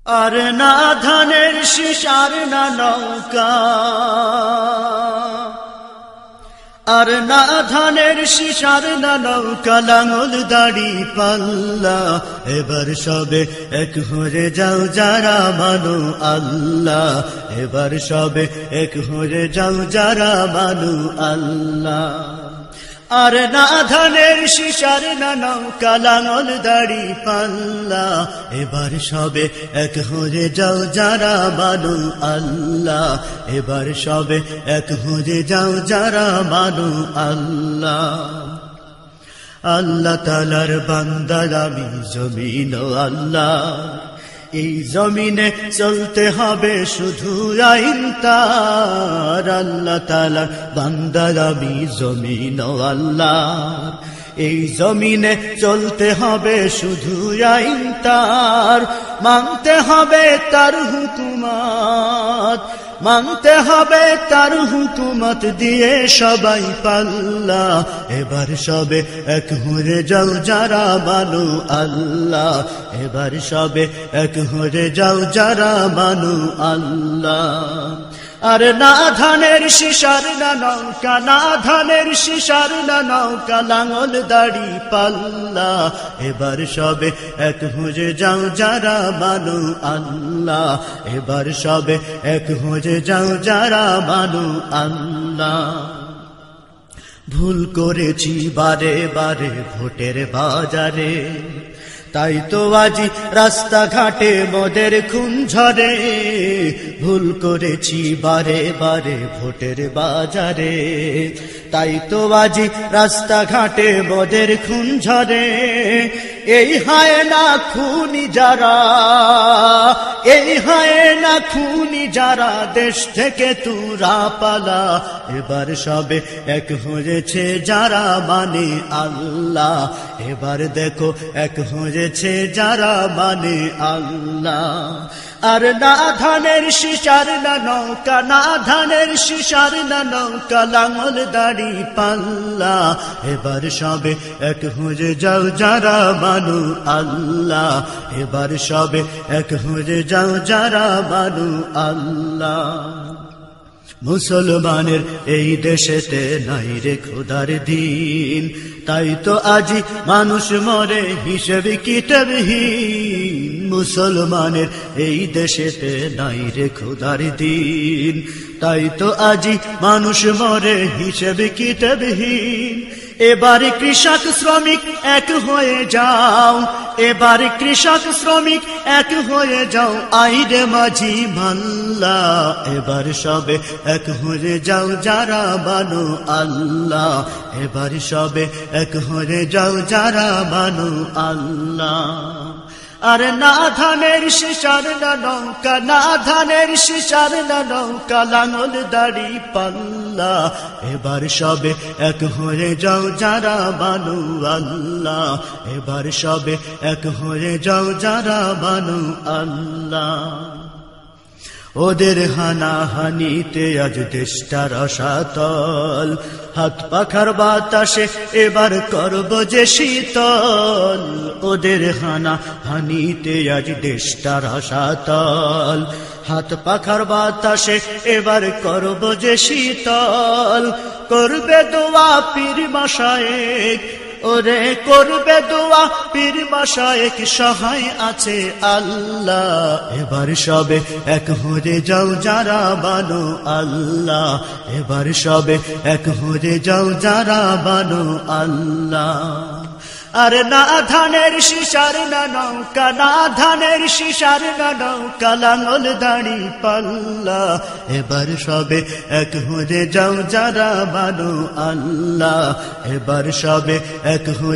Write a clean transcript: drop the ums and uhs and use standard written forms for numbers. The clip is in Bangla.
আর না ধানের শীষ আর না নৌকা, আর না ধানের শীষ আর না নৌকা, লাঙল দাড়ি পাল্লা। এবার সবে এক হয়ে যাও যারা মানো আল্লাহ, এবার সবে এক হয়ে যাও যারা মানো আল্লাহ। আর না ধানের শীষ আর না নৌকা, লাঙল দাড়ি পাল্লা। এবার সবে এক হয়ে যাও যারা মানো আল্লাহ, এবার সবে এক হয়ে যাও যারা মানো আল্লাহ। আল্লাহ তাআলার বান্দা আমি জমিন ও আল্লাহ, এই জমিনে চলতে হবে শুধু আইন তার। আল্লাহ তাআলার বান্দা আমি জমিন ও আল্লাহ, এই জমিনে চলতে হবে শুধু আইন তার। মানতে হবে তার হুকুমত, মানতে হবে তার হুকুমত দিয়ে সবাই পাল্লা। এবার সবে এক হয়ে যাও যারা মানো আল্লাহ, এবার সবে এক হয়ে যাও যারা মানো আল্লাহ। আর না ধানের শীষ আর না নৌকা, না ধানের শীষ আর না নৌকা, লাঙল দাড়ি পাল্লা। এবার সবে এক হয়ে যাও যারা মানো আল্লাহ, এবার সবে এক হয়ে যাও যারা মানো আল্লাহ। ভুল করেছি বারে বারে ভোটের বাজারে, তাই তো আজি রাস্তাঘাটে মোদের খুন ঝরে। ভুল করেছি বারে বারে ভোটের বাজারে, তাই তো আজি রাস্তাঘাটে মোদের খুন ঝরে। এই হায়না খুনি যারা, এই হায়না খুনি যারা, দেশ থেকে তুরা পালা। এবার সবে এক হয়েছে যারা মানে আল্লাহ, এবার দেখো এক হয়েছে যারা মানে আল্লাহ। আর না ধানের শীষ আর না নৌকা, না ধানের শীষ আর না নৌকা, লাঙল দাড়ি পাল্লা। এবার সবে এক হয়ে যাও যারা মানো আল্লাহ, এবার সবে এক হয়ে যাও যারা মানো আল্লাহ। মুসলমানের এই দেশেতে নাই রে খোদার দিন, তাই তো আজি মানুষ মরে হিসেব কিতাবহীন। মুসলমানের এই দেশেতে নাই রে খোদার দিন, তাই তো আজি মানুষ মরে হিসেব কিতাবহীন। এবার কৃষক শ্রমিক এক হয়ে যাও, এবার কৃষক শ্রমিক এক হয়ে যাও, আইরে মাঝি মাল্লা। এবার সবে এক হয়ে যাও যারা মানো আল্লাহ, এবার সবে এক হয়ে যাও যারা মানো আল্লাহ। আর না ধানের শীষ আর না নৌকা, না ধানের শীষ আর না নৌকা, লাঙল দাড়ি পাল্লা। এবার সবে এক হয়ে যাও যারা মানো আল্লাহ, এবার সবে এক হয়ে যাও যারা মানো আল্লাহ। ওদের হানাহানিতে আজ দেশটা রসাতল, হাত পাখার বাতাসে এবার করব যে শীতল। ওদের হানাহানিতে আজ দেশটা রসাতল, হাত পাখার বাতাসে এবার করব যে শীতল। করবে দোয়া পীর মাশায়েখ, ওরে করবে দোয়া পীর মাশায়েখ, সহায় আছে আল্লাহ। এবার সবে এক হয়ে যাও যারা মানো আল্লাহ, এবার সবে এক হয়ে যাও যারা মানো আল্লাহ। আর না ধানের শীষ আর না নৌকা, না ধানের শীষ আর না নৌকা, লাঙল দাড়ি পাল্লা। এবার সবে এক হয়ে যাও যারা মানো আল্লাহ, এবার সবে এক হয়ে